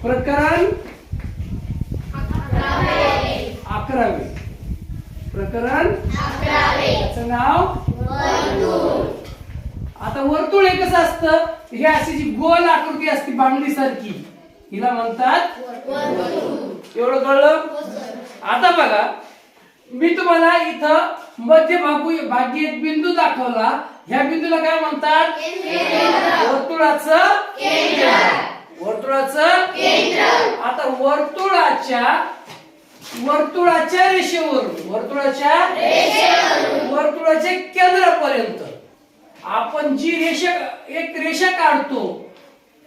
प्रकरण 11. प्रकरण 11. त्याचं नाव वर्तुळ. आता वर्तुळ हे कसं असतं, हे अशी जी गोल आकृती असते बांगडी सारखी, हिला म्हणतात वर्तुळ. एवढं कळलं? आता बघा, मी तुम्हाला इथं मध्यभागी एक बिंदू दाखवला. ह्या बिंदूला काय म्हणतात? वर्तुळाचं केंद्र. वर्तुळाचं केंद्र. आता वर्तुळाच्या रेषेवरून वर्तुळाच्या केंद्रापर्यंत आपण जी एक रेषा काढतो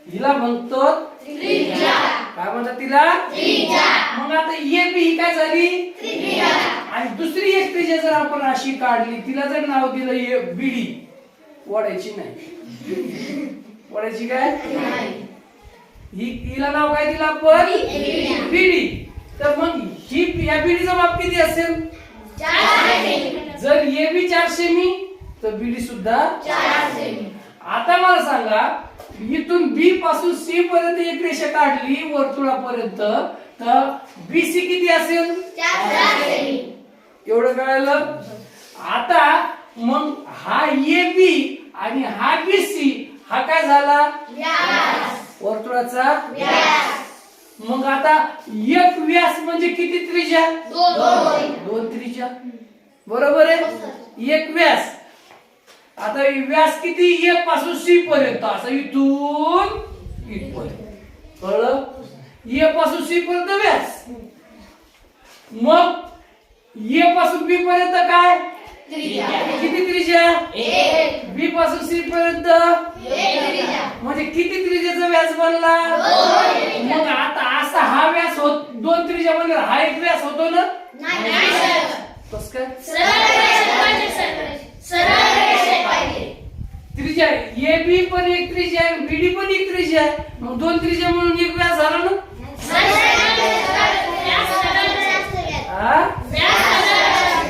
हिला म्हणतो त्रिज्या. काय म्हणतात तिला? त्रिज्या. मग आता AB ही काय झाली? त्रिज्या. आणि दुसरी एक त्रिज्या जर आपण अशी काढली, तिला जर नाव दिलं BD, ओढायची नाही. ओढायची काय नाही. हिला नाव काय दिलं आपण? BD. तर मग ही या BD चा माप किती असेल? 4 सेमी. जर AB 4 सेमी तर BD सुद्धा 4 सेमी. आता मला सांगा, इथून B पासून C पर्यंत एक रेषा काढली वर्तुळापर्यंत, तर BC किती असेल? 4 सेमी. एवढं कळलं? आता मग हा AB आणि हा BC हा काय झाला? व्यास. वर्तुळाचा व्यास. मग आता एक व्यास म्हणजे किती त्रिज्या? 2 त्रिज्या. बरोबर आहे? एक व्यास. आता व्यास किती? A पासून C पर्यंत, असं इथून इथपर्यंत. कळलं? A पासून C पर्यंत व्यास. मग A पासून B पर्यंत काय त्रिज्या? किती त्रिज्या? 1. B पासून C पर्यंत 1 त्रिज्या. म्हणजे किती त्रिज्याचा व्यास बनला? 2. मग आता असा हा व्यास होत 2 त्रिज्या म्हणजे हा एक व्यास होतो ना? नाही सर. कसं काय? सरळ रेषा पाहिजे. त्रिज्या AB पण एक त्रिज्या आहे, BD पण एक त्रिज्या आहे. मग 2 त्रिज्या म्हणून एक व्यास झाला ना?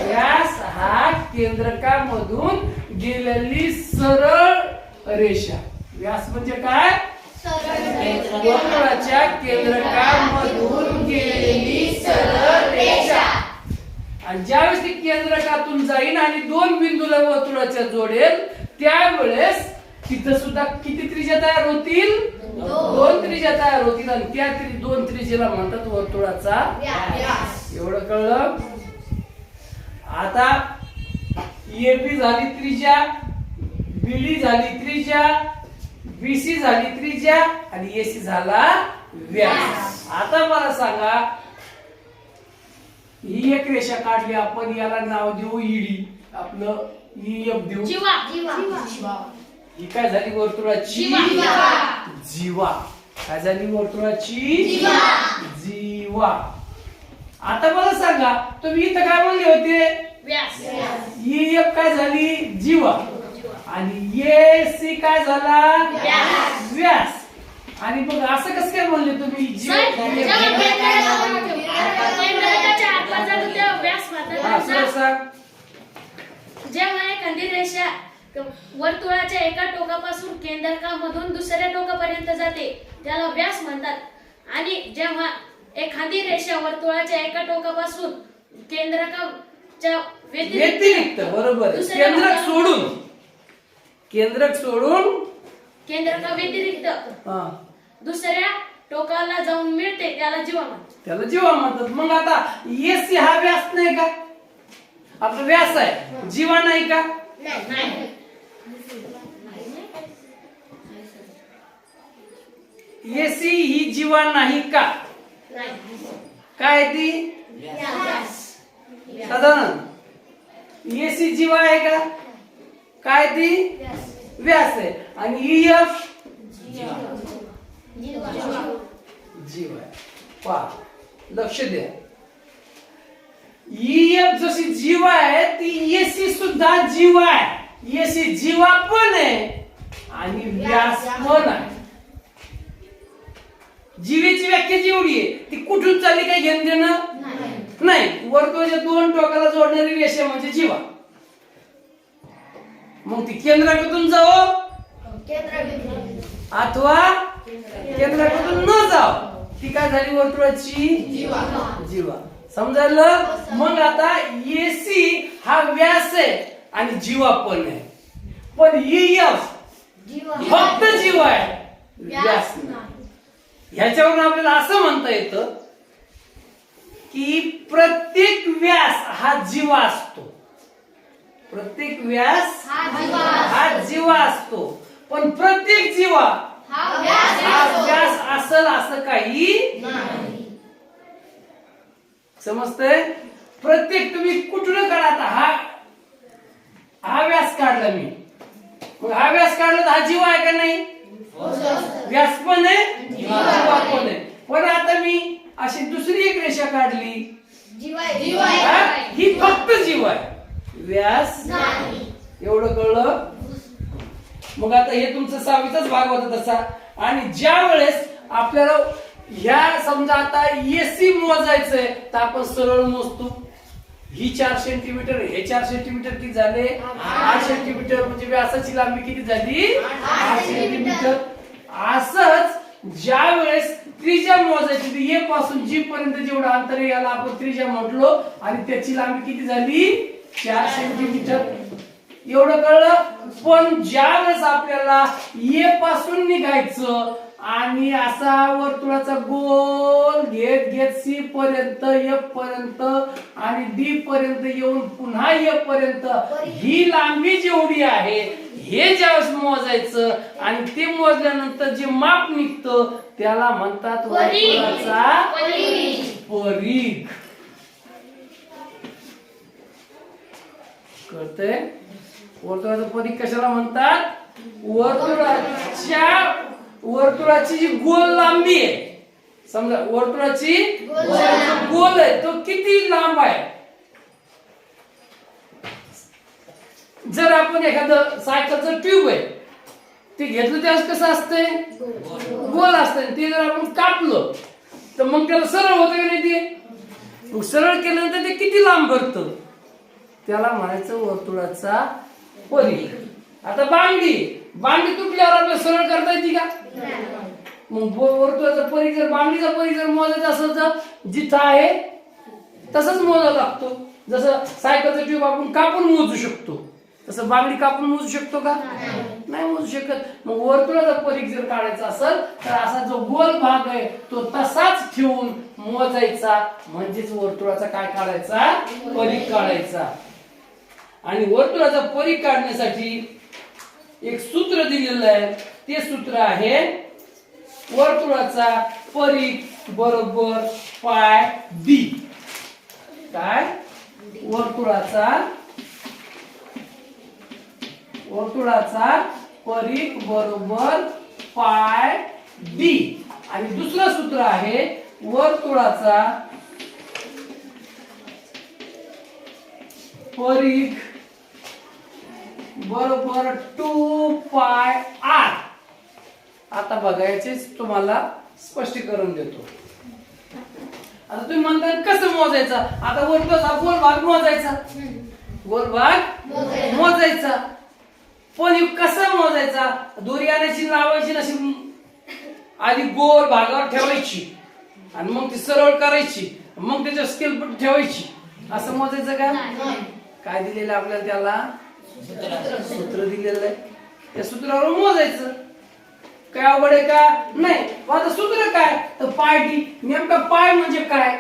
व्यास हा केंद्रकामधून गेलेली सरळ रेषा. व्यास म्हणजे काय? वर्तुळाच्या केंद्रकामधून गेलेली सरळ रेषा. आणि ज्यावेळेस ती केंद्रकातून जाईल आणि 2 बिंदूला वर्तुळाच्या जोडेल, त्यावेळेस तिथं सुद्धा किती त्रिज्या तयार होतील? 2 त्रिज्या तयार होतील. आणि त्या 2 त्रिज्याला म्हणतात वर्तुळाचा व्यास. एवढं कळलं? आता AB झाली त्रिज्या, BD झाली त्रिज्या, BC झाली त्रिज्या आणि AC झाला व्यास. आता मला सांगा, ही एक रेषा काढली आपण, याला नाव देऊ ED, आपलं EF देऊ. ही काय झाली? वर्तुळाची जीवा. काय झाली? वर्तुळाची जीवा. आता मला सांगा, तुम्ही इथं काय म्हणले होते? व्यास. EF काय झाली? जीवा. आणि AC काय झाला? व्यास. आणि मग असं कसं काय म्हणले तुम्ही? जेव्हा एखादी रेषा वर्तुळाच्या एका टोकापासून केंद्रकामधून दुसऱ्या टोकापर्यंत जाते त्याला व्यास म्हणतात. आणि जेव्हा एखादी रेषा वर्तुळाच्या एका टोकापासून केंद्रकाच्या व्यतिरिक्त, बरोबर, केंद्रक सोडून केंद्रका व्यतिरिक्त दुसऱ्या टोकाला जाऊन मिळते त्याला जीवा म्हणतात. त्याला जीवा म्हणतात. मग आता AC हा व्यास नाही का? आपला व्यास आहे, जीवा नाही का? नाही. AC ही जीवा नाही का? काय ती? साधारण AC जीवा आहे का? काय ती? व्यास आहे. आणि EF जीव आहे. पहा, लक्ष द्या. EF जशी जीवा आहे, ती AC सुद्धा जीवा आहे. AC जीवा पण आहे आणि व्यास पण आहे. जीवेची व्याख्या जेवढी आहे ती कुठून चालली, काही घेणं देणं नाही. वर्तुळाच्या 2 टोकाला जोडणारी रेषा म्हणजे जीवा. मग ती केंद्राकडून जावो अथवा केंद्राकडून न जाव ती काय झाली वर्तुळाची जीवा. समजायलं? मग आता एसी हा व्यास आहे आणि जीवा पण आहे, पण EF फक्त जीवा आहे, व्यास नाही. ह्याच्यावरून आपल्याला असं म्हणता येतं की प्रत्येक व्यास हा जीवा असतो. प्रत्येक व्यास हा जीवा असतो, पण प्रत्येक जीवा हा व्यास असेल असं काही समजतंय? प्रत्येक तुम्ही कुठलं काढा, आता हा व्यास काढला मी, मग हा व्यास काढला तर हा जीवा आहे का नाही? व्यास पण आहे जीवा पण आहे. पण आता मी अशी दुसरी एक रेषा काढली, ही फक्त जीव आहे, व्यास एवढं कळलं? मग आता हे तुमचं 6वीचाच भाग होता तसा. आणि ज्या वेळेस आपल्याला ह्या समजा आता एसी मोजायचंय तर आपण सरळ मोजतो. ही 4 सेंटीमीटर, हे 4 सेंटीमीटर किती झाले? 8 सेंटीमीटर. म्हणजे व्यासाची लांबी किती झाली? 8 सेंटीमीटर. असंच ज्या वेळेस त्रिज्या मोजायची ती ए पासून जी पर्यंत जेवढं अंतर आहे याला आपण त्रिज्या म्हटलो आणि त्याची लांबी किती झाली? 4 सेंटीमीटर. एवढं कळलं? पण ज्या वेळेस आपल्याला ए पासून निघायचं आणि असा वर्तुळाचा गोल घेत घेत सी पर्यंत, एफ पर्यंत आणि डी पर्यंत येऊन पुन्हा एफ पर्यंत ही लांबी जेवढी आहे हे ज्यावेळेस मोजायचं आणि ते मोजल्यानंतर जे माप निघतं त्याला म्हणतात वर्तुळाचा परिघ. कळतंय? वर्तुळाचा परिघ कशाला म्हणतात? वर्तुळाची जी गोल लांबी आहे, समजा वर्तुळाची गोल आहे तो किती लांब आहे. जर आपण एखादं सायकलचं ट्यूब आहे ते घेतलं त्यावेळेस कसं असतंय? गोल असतंय. ते जर आपण कापलं तर मग त्याला सरळ होतं का नाही? ते मग सरळ केल्यानंतर ते किती लांब भरतं त्याला म्हणायचं वर्तुळाचा परिघ. आता बांगडी तुटल्यावर आपल्याला सरळ करता येते का? मग वर्तुळाचा परिघ जर बांगडीचा परिघ जर मोजायचा असेल तर जिथं आहे तसंच मोजायला लागतो. जसं सायकलचं ट्यूब आपण कापून मोजू शकतो तसं बांगडी कापून मोजू शकतो का? नाही मोजू शकत. मग वर्तुळाचा परिघ जर काढायचा असेल तर असा जो गोल भाग आहे तो तसाच ठेवून मोजायचा, म्हणजेच वर्तुळाचा काय काढायचा? परिघ काढायचा. आणि वर्तुळाचा परिघ काढण्यासाठी एक सूत्र दिलेलं आहे. ते सूत्र आहे वर्तुळाचा परिघ बरोबर पाय डी. काय? वर्तुळाचा परिघ बरोबर पाय डी. आणि दुसरं सूत्र आहे वर्तुळाचा परिघ बरोबर 2 पाय आर. आता बघायचेच तुम्हाला स्पष्टीकरण देतो. आता तुम्ही म्हणता कसं मोजायचं? आता वर्तुळाचा गोल भाग मोजायचा, गोल भाग मोजायचा. पण कसा मोजायचा? दोरी आणायची, लावायची नशी आधी गोल भागावर ठेवायची आणि मग ती सरळ करायची, मग त्याच्या स्केल पण ठेवायची. असं मोजायचं का? काय दिलेलं आपल्याला? त्याला सूत्र दिलेलं आहे. त्या सूत्रावर मोजायचं. काय अवघड आहे का? नाही. आता सूत्र काय? तर पाय डी. नेमका पाय म्हणजे काय?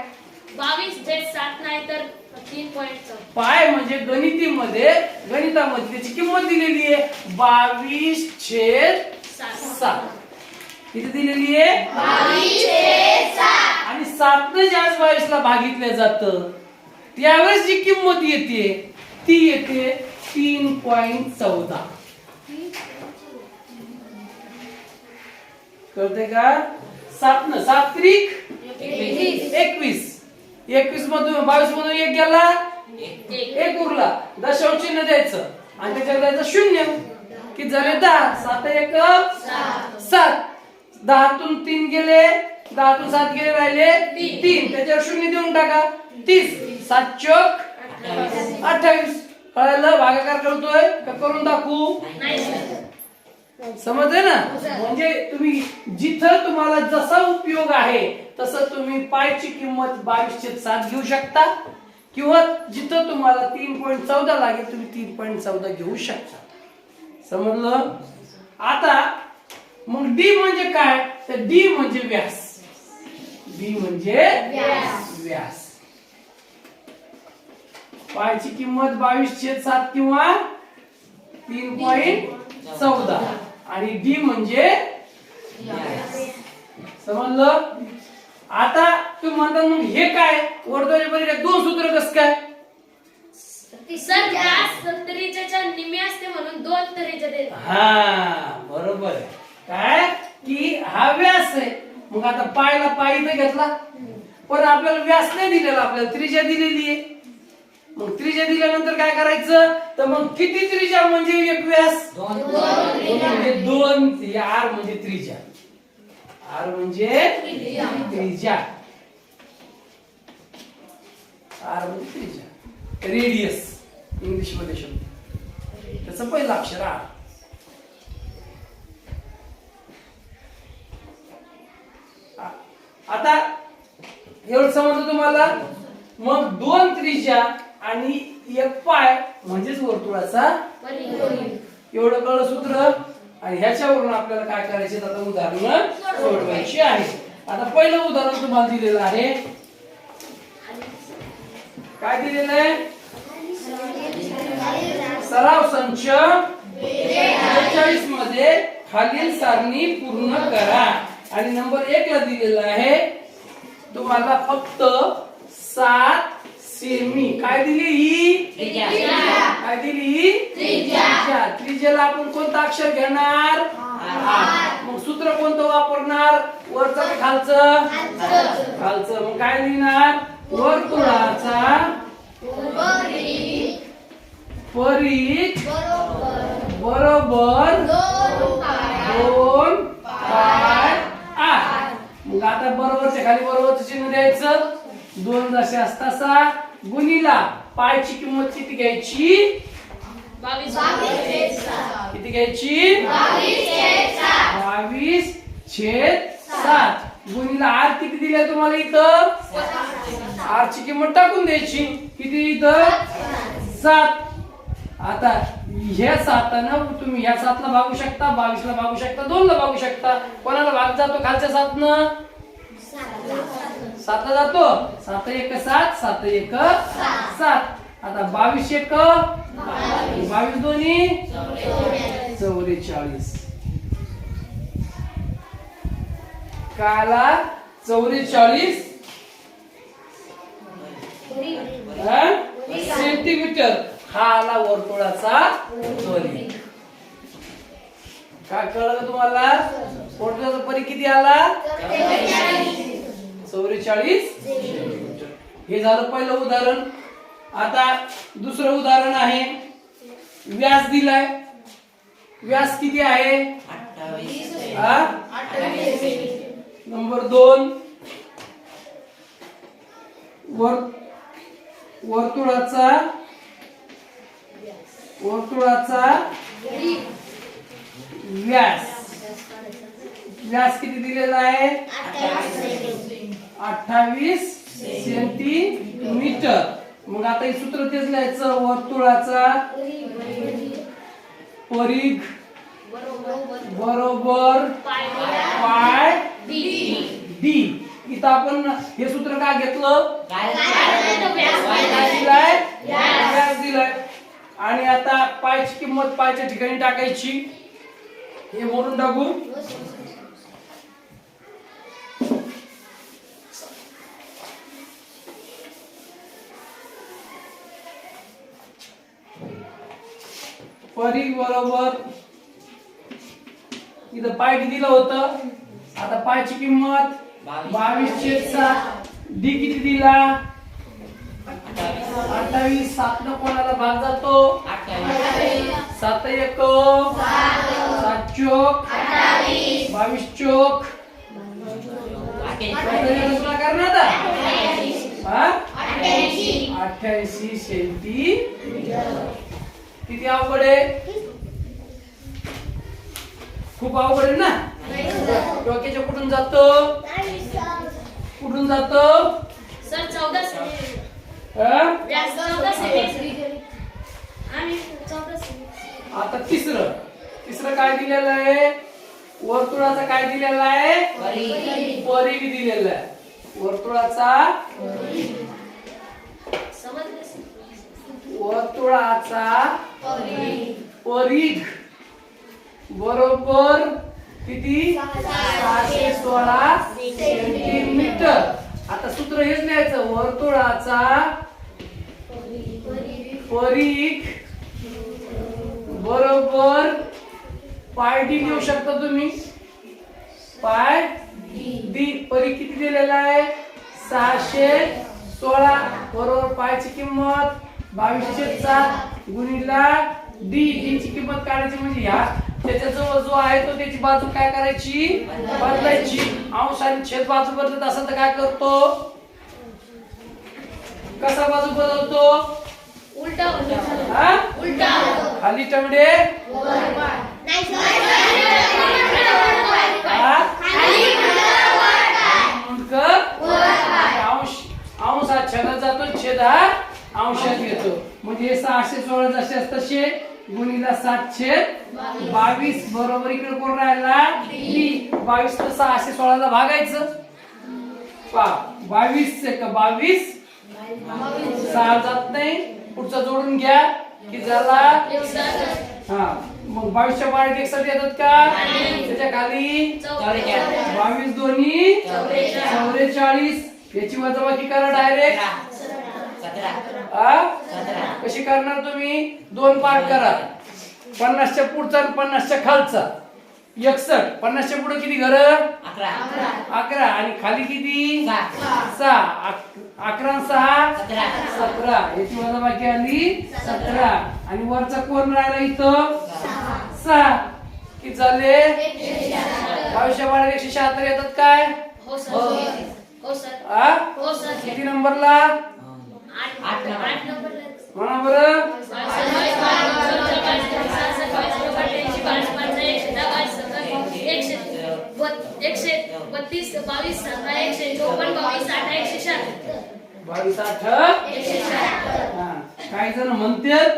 22/7 नाही तर 3.4. पाय म्हणजे गणितामध्ये त्याची किंमत दिलेली आहे 22/7. किती दिलेली आहे? 22/7. आणि 7 ने ज्यावेळेस 22 ला भागितलं जातं त्यावेळेस जी किंमत येते ती येते 3.14. कळते का? 7 त्रिक 21. 21 मधून 22 मधून 1 गेला, 1 उरला. दशांश चिन्ह द्यायचं आणि त्याच्यावर द्यायचं 0. किती झाले? 10. 7 1 7. 10 तून 3 गेले, 10 तून 7 गेले, राहिले 3. त्याच्यावर 0 देऊन टाका. 30. 7 चोक 28. कळलं? भागाकार करतोय का करून दाखवू? समजलं ना? म्हणजे तुम्ही जिथं तुम्हाला जसा उपयोग आहे तसं तुम्ही पायची किंमत 22/7 घेऊ शकता किंवा जिथं तुम्हाला 3.14 लागेल तुम्ही 3.14 घेऊ शकता. समजलं? आता मग डी म्हणजे काय? तर डी म्हणजे व्यास. डी म्हणजे व्यास. पायची किंमत 22/7 किंवा 3.14 आणि डी म्हणजे समजलं? आता तुम्ही म्हणता मग हे काय वर्तुळाच्या पलीकडे दोन सूत्र कसं काय? सर व्यास त्रिज्याच्या निम्मे असते म्हणून 2 त्रिज्या देतात. हा बरोबर आहे. काय की हा व्यास आहे. मग आता पायला पाय इथे घेतला पण आपल्याला व्यास नाही दिलेला, आपल्याला त्रिज्या दिलेली आहे. मग त्रिज्या दिल्यानंतर काय करायचं? तर मग किती त्रिज्या म्हणजे एक व्यास? 2 म्हणजे 2. आर म्हणजे त्रिज्या. आर म्हणजे त्रिज्या. आर म्हणजे त्रिज्या. रेडियस इंग्लिश मध्ये शब्द त्याचं पहिलं अक्षर आर. आता एवढं समजलं तुम्हाला? मग 2 त्रिज्या आणि 1 पाय म्हणजेच वर्तुळाचा एवढं कळलं सूत्र. आणि ह्याच्यावरून आपल्याला काय करायचे आता उदाहरण सोडवायची आहे. आता पहिलं उदाहरण तुम्हाला दिलेलं आहे. काय दिलेलं आहे? सराव संच 42 मध्ये खालील सारणी पूर्ण करा. आणि नंबर 1 ला दिलेला आहे तुम्हाला फक्त 7 सेमी. काय दिली ही? काय दिली? त्रिज्या. त्रिज्याला आपण कोणतं अक्षर घेणार? मग सूत्र कोणतं वापरणार? वरचं की खालचं? खालचं. मग काय लिहिणार? वर्तुळाचा परिघ बरोबर 2 पाय आर. मग आता बरोबरच्या खाली बरोबरचं चिन्ह द्यायचं. 2 जसे असता 6 गुणिला पायची किंमत किती घ्यायची? 22/7. किती घ्यायची? 22/7 गुणिला आर किती दिले तुम्हाला इथं? आर ची किंमत टाकून द्यायची. किती इथं? 7. आता ह्या 7 तुम्ही ह्या 7 ला भागू शकता, 22 ला भागू शकता, 2 ला भागू शकता. कोणाला भाग जातो खालच्या 7 न? 7 ला जातो. 7 1 7 7 1 7. आता 22 1 22 दोन्ही 44. काला 44 सेंटीमीटर हा आला वर्तुळाचा परिघ. काय कळलं तुम्हाला? वर्तुळाचा परिघ किती आला? 44 सेंटीमीटर. हे झालं पहिलं उदाहरण. आता दुसरं उदाहरण आहे. व्यास दिलाय. व्यास किती आहे? 28. नंबर 2 वर्तुळाचा व्यास. व्यास किती दिलेला आहे? 28 सेंटीमीटर. मग आता हे सूत्र तेच लिहायचं. वर्तुळाचा परिघ बरोबर पाय डी. इथं आपण हे सूत्र काय घेतलं? व्यास दिलाय. आणि आता पायची किंमत पायच्या ठिकाणी टाकायची. हे मोडून टाकू. परिघ बरोबर इथं पाय किती दिलं होतं? आता पायची किंमत 22/7. डी किती दिला? 28. 7 न कोणाला भाग जातो? 7 1 7 चोक 22 चोक करणार 88 सेंटीमीटर. किती अवघड आहे? खूप अवघड आहे ना. डोक्याच्या कुठून जातो, कुठून जातो? Sir 14 semi. हा? व्यास 14 सेमी. आणि 14 सेमी. आता तिसरं काय दिलेलं आहे? वर्तुळाचा काय दिलेला आहे? परिघ दिलेला आहे. वर्तुळाचा परिघ बरोबर किती? 616 सेंटीमीटर. आता सूत्र हेच लिहायचं, वर्तुळाचा परिघ बरोबर पाय डी लिहू शकता तुम्ही. पाय डी परिघ किती दिलेला आहे? 616 बरोबर पायची किंमत 22/7 गुणिला डी. डी ची किंमत काढायची म्हणजे ह्या त्याच्या जवळ जो आहे तो त्याची बाजू काय करायची? बदलायची. अंश आणि छेद बाजू बदलत असेल तर काय करतो? कसा बाजू बदलतो? उलटा. हा? उलटा. खाली टमडे अंश हा छेदात जातो, छेद हा अंशात येतो. म्हणजे 616 जसे तसे गुणिला 7/22 बरोबर इकडे कोण राहिला? डी. 22 तर 616 ला भागायचं. 22 का 22 6 जात नाही, पुढचा जोडून घ्या की झाला. हा मग 22च्या पाड्यात 61 येतात का? त्याच्या खाली 22 दोन्ही 44. याची वजाबाकी करा डायरेक्ट. कशी करणार तुम्ही? 2 पार्ट करा. 50च्या पुढचा आणि 50च्या खालचा 61. 50च्या पुढे किती घर? 11 आणि खाली किती? 6. 11 6 17. याची वजाबाकी आली 17 आणि वरचा कोण राहिला इथं? 6. किती झाले? 22च्या पाड्यात 176 येतात काय? हो सर. हो सर. हो सर. किती नंबरला? 8 नंबर. म्हणा बरं. काही जण म्हणतात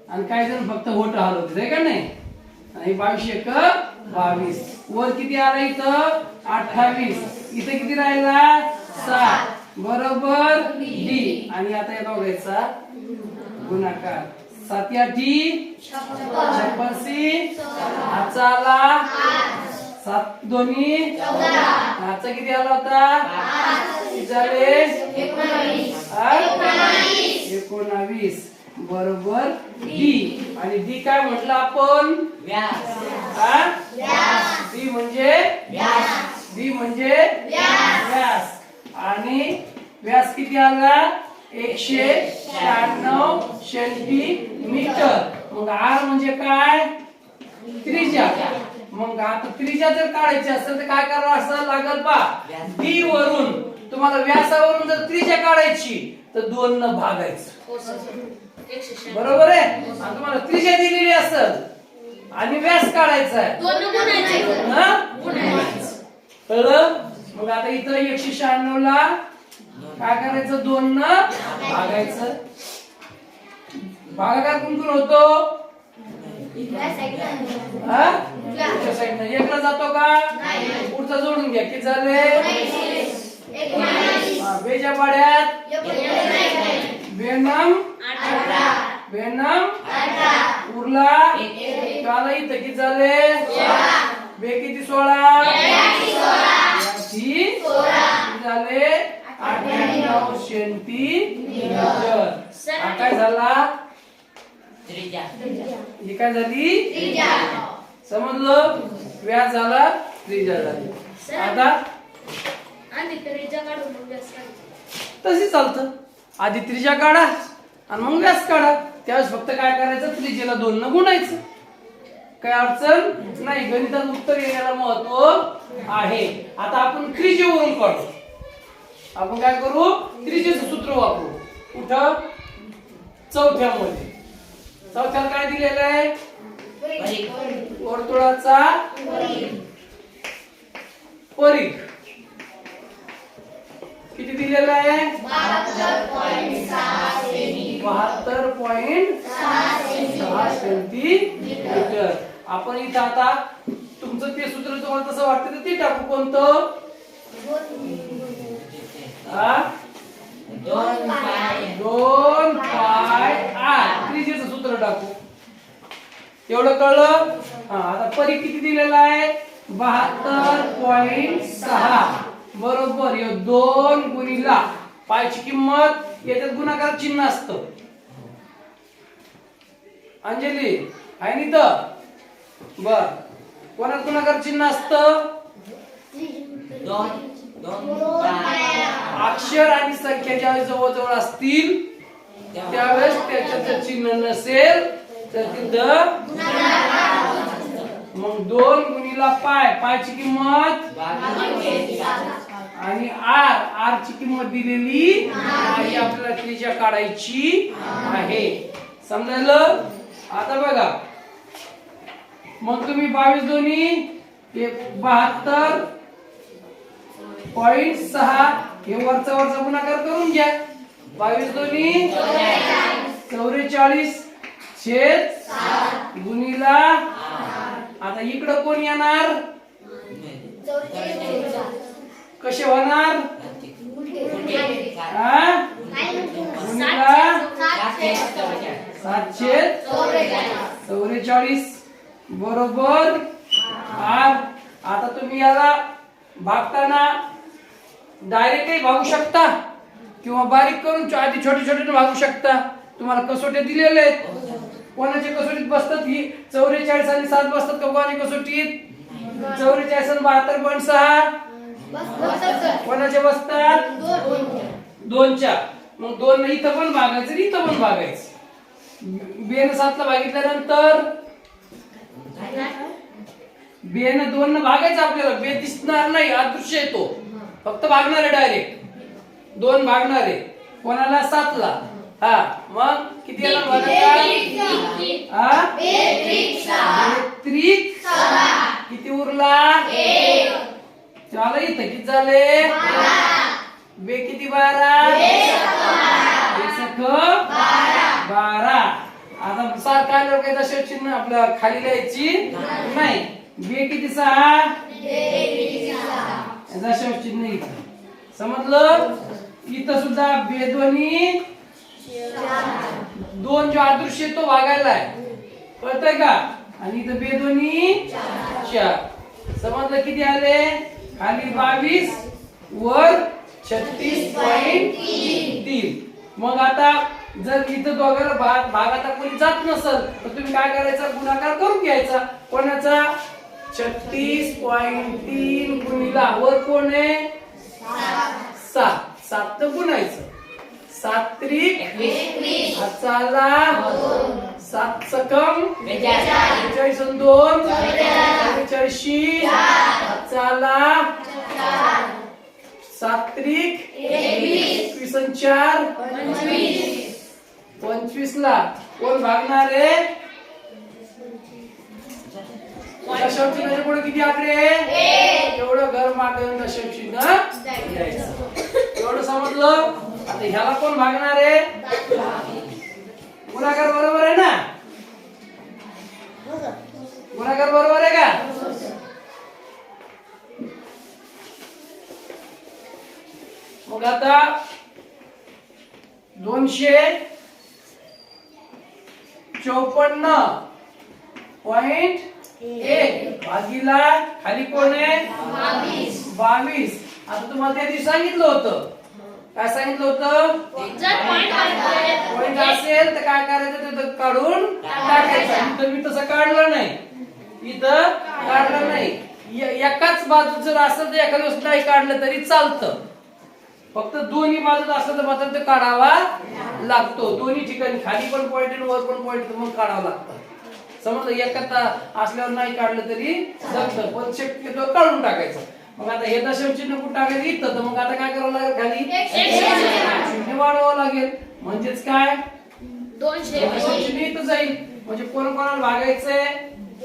आणि काही जण फक्त होट हलवतात आहे का नाही. आणि 22 एक 22. वर किती आला इथं? 28. इथं किती राहिला? 7 बरोबर डी. आणि आता येतो घ्यायचा गुणाकार. 7 या डी 56. हाचा आला 7 दोन्ही 14. हाचा किती आला होता? 5 झाले 19 बरोबर डी. आणि डी काय म्हटलं आपण? व्यास. डी म्हणजे डी म्हणजे व्यास. आणि व्यास किती आला? 196 सेंटीमीटर. मग आर म्हणजे काय? त्रिज्या. मग आता त्रिज्या जर काढायची असेल तर काय करावं असं लागल पा? डी वरून तुम्हाला व्यासावरून जर त्रिज्या काढायची तर 2 न भागायचं. बरोबर आहे. आणि तुम्हाला त्रिज्या दिलेली असेल आणि व्यास काढायचा आहे, कळलं? मग आता इथं 196 ला काय करायचं? 2 न भागायचं. भागाकार कुठून होतो? पुढच्या साईडनं 1 ला जातो का? पुढचा जोडून घ्या. किती झाले? 2च्या पाड्यात 18 उरला काला इथं किती झाले? 2 किती 16 झाले 98 सेंटीमीटर. हा काय झाला? ही काय झाली? समजलं? व्यास झाला, त्रिज्या झाली. आता तशी चालतं. आधी त्रिज्या काढा आणि मग व्यास काढा. त्यावेळेस फक्त काय करायचं? त्रिज्याला 2 न गुणायचं. काय अडचण नाही. गणितात उत्तर येण्याला महत्व आहे. आता आपण त्रिज्येवरून काढू. आपण काय करू? त्रिज्येचं सूत्र वापरू. कुठं? चौथ्यामध्ये. चौथ्याला काय दिलेलं आहे? वर्तुळाचा परिघ किती दिलेला आहे? 72.6 सेंटीमीटर. आपण इथं आता तुमचं ते सूत्र तुम्हाला तसं वाटतं तर ते टाकू. कोणतं? 2 पाय r त्रिज्येचं सूत्र टाकू. एवढं कळलं? आता परिघ किती दिलेला आहे? 72.6 बरोबर. 2 गुणिला पायची किंमत याच्यात गुणाकार चिन्ह असतं. अंजली आहे नी तर बर कोणात गुणाकार चिन्ह असतं? अक्षर आणि संख्या ज्यावेळेस जवळजवळ असतील त्यावेळेस त्याच्यात चिन्ह नसेल तर तिथं मग 2 गुणिला पाय पायची किंमत आणि r ची किंमत दिलेली आहे. आपल्याला त्रिज्या काढायची आहे. समजलं? आता बघा मग तुम्ही 22 दोन्ही 72.6 हे वरचा गुणाकार करून घ्या. 22 दोन्ही 44 छेद गुणिला आता इकडं कोण येणार? कसे होणार? गुणिला 744 बरोबर r. आता तुम्ही याला भागताना डायरेक्टही भागू शकता किंवा बारीक करून आधी छोटे छोटे भागू शकता. तुम्हाला कसोट्या दिलेल्या आहेत. कोणाच्या कसोटीत बसतात? ही 44 आणि 7 बसतात का कोणाच्या कसोटीत? 44 आणि 72.6 कोणाच्या बसतात? 2च्या. मग 2 इथं पण भागायचं इथं पण भागायचं. बेन 7 ला भागितल्यानंतर बेन 2 न भागायचं. आपल्याला बे दिसणार नाही, अदृश्य येतो. फक्त भागणार आहे डायरेक्ट. 2 भागणार आहे कोणाला? 7 ला. मग किती येणार भागाकार? किती उरला? 1. चला इथं किती झाले? 2 किती? 12. 12. आता सारखं आल्यावर काही दशांश चिन्ह आपल्या खाली लिहायची नाही. 2 किती? 6. दशांश चिन्ह इथं. समजलं? इथं सुद्धा बेध्वनी 2 जो अदृश्य तो भागायला आहे. कळतंय का? आणि इथं बेध्वनी 4. समजलं? किती आले? खाली 22 वर 36.3. मग आता जर इथं दोघांना भागात कोणी जात नसेल तर तुम्ही काय करायचं? गुणाकार करून घ्यायचा. कोणाचा? 36.3 गुणिला वर कोण आहे? 7. 7 तर गुणायचं. 7 त्रिक 21. चला 7 सकम 42 आणि 2 44. चला 7 त्रिक 21 आणि 4 25 ला कोण भागणार आहे? दशांश चिन्हाच्या पुढे किती आकडे? एवढं घर मागं दशांश चिन्ह द्यायचं. एवढं समजलं? आता ह्याला कोण भागणार आहे? गुणाकार बरोबर आहे ना? गुणाकार बरोबर आहे का? मग आता 254.1 भागीला खाली कोण आहे? 22. आता तुम्हाला त्या दिवशी सांगितलं होतं. काय सांगितलं होतं? पॉइंट असेल तर काय करायचं? ते काढून टाकायचं. इथं मी तसं काढलं नाही. इथं काढलं नाही. एकाच बाजू जर असेल तर एखाद्या वेळेस नाही काढलं तरी चालतं. फक्त दोन्ही बाजूत असलं तर मात्र ते काढावा लागतो. दोन्ही ठिकाणी खाली पण पॉइंट आणि वर पण पॉइंट मग काढावं लागतं. समजलं? एकाच असल्यावर नाही काढलं तरी जगतं, पण शक्यतो काढून टाकायचं. मग आता हे दशांश चिन्ह कुठं टाकायचं? इथं. तर मग आता काय करावं लागेल? खाली शून्य वाढवावं लागेल. म्हणजेच काय? 200 दशांश चिन्ह इथं जाईल. म्हणजे कोण कोणाला भागायचंय?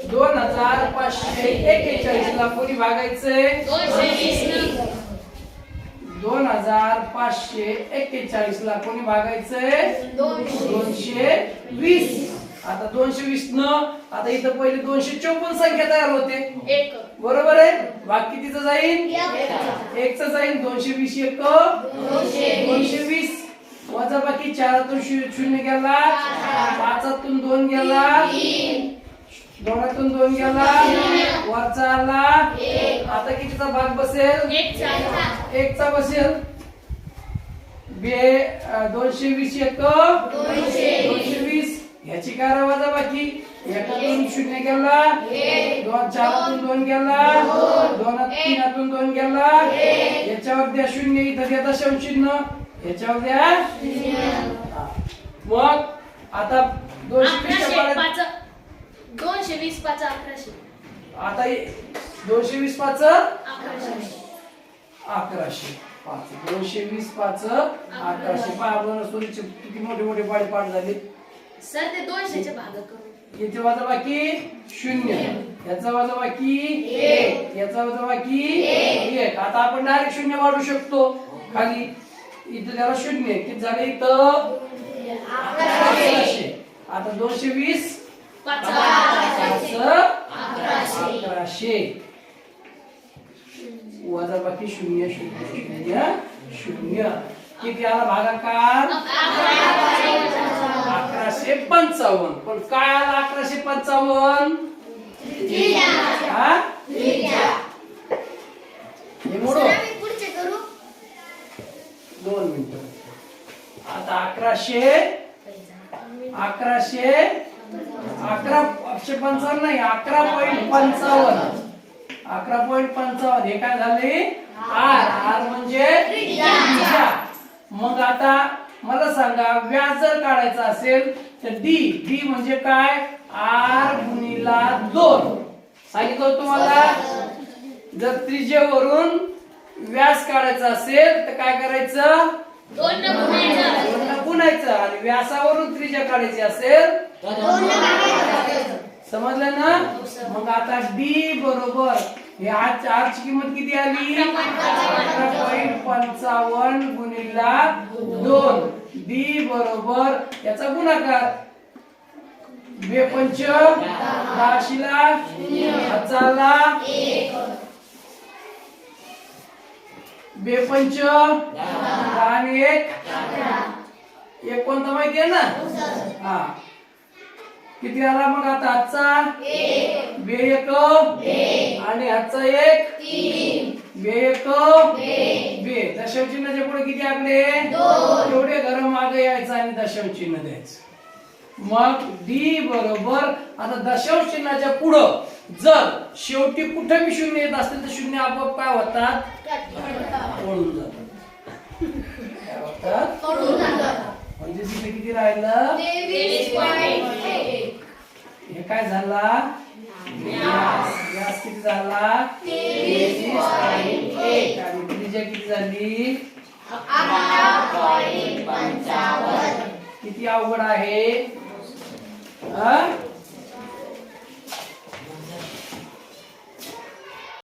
2541 ला कोणी भागायचंय 2541 ला कोणी भागायचंय 220. आता 220 न आता इथं पहिले 254 संख्या तयार होते बरोबर आहे. भाग कितीचा जाईल 1 चा जाईल. 220 1 220 वजा बाकी 4तून 0 गेला 5तून 2 गेला 2तून 2 गेला वरचा आला. आता कितीचा भाग बसेल 1 चा बसेल. 220 1 220 याची काय वजा बाकी 1तून 0 गेला 4तून 2 गेला 3तून 2 गेला. याच्यावर द्या 0 इथं द्या दशांश चिन्ह याच्यावर द्या. मग आता 220 220 5 1100. आता 220 5 1100 5 220 5 1100 पाय सोरीचे किती मोठे मोठे पाडे पाठ झाले सर ते 200 चे भाग करू. याचे वजा बाकी 0 याचा वजा बाकी 1 याचा वजा बाकी 1. आता आपण डायरेक्ट 0 वाढू शकतो खाली. इथं त्याला 0 किती झाले इथं 1100. आता 220 5 1100 वजा बाकी 0 0 0 किती आला भागाकार 1155. पण काय आला 1155 हे मोडो 2 मिनिटं. आता 1155 नाही 11.55 हे काय झाले आर म्हणजे त्रिज्या. मग आता मला सांगा व्यास जर काढायचा असेल तर डी म्हणजे काय आर गुणिला 2 सांगितलं तुम्हाला. जर त्रिज्येवरून व्यास काढायचा असेल तर काय करायचं 2 न गुणायचं आणि व्यासावरून त्रिज्या काढायची असेल समजलं ना. मग आता डी बरोबर हे आरची किंमत किती आली 11.55 गुणिला 2. डी बरोबर याचा गुणाकार 2 पंच 10 ला 1000 ला 2 पंच 10 आणि 1 कोणता माहिती आहे ना. हा किती आला मग आता हातचा 2 1 आणि हातचा 1 3 2 1 दशांश चिन्हाच्या पुढे किती आकडे 2 एवढे घर मागे यायचं आणि दशांश चिन्ह द्यायचं. मग डी बरोबर आता दशांश चिन्हाच्या पुढे जर शेवटी कुठे बी 0 येत असतील तर 0 आपोआप काय होतात पळून जातात. काय होतात म्हणजे तिथे किती राहिलं 23.1. हे काय झाला व्यास किती झाला 23.1 आणि त्रिज्या किती झाली 11.55. किती अवघड आहे.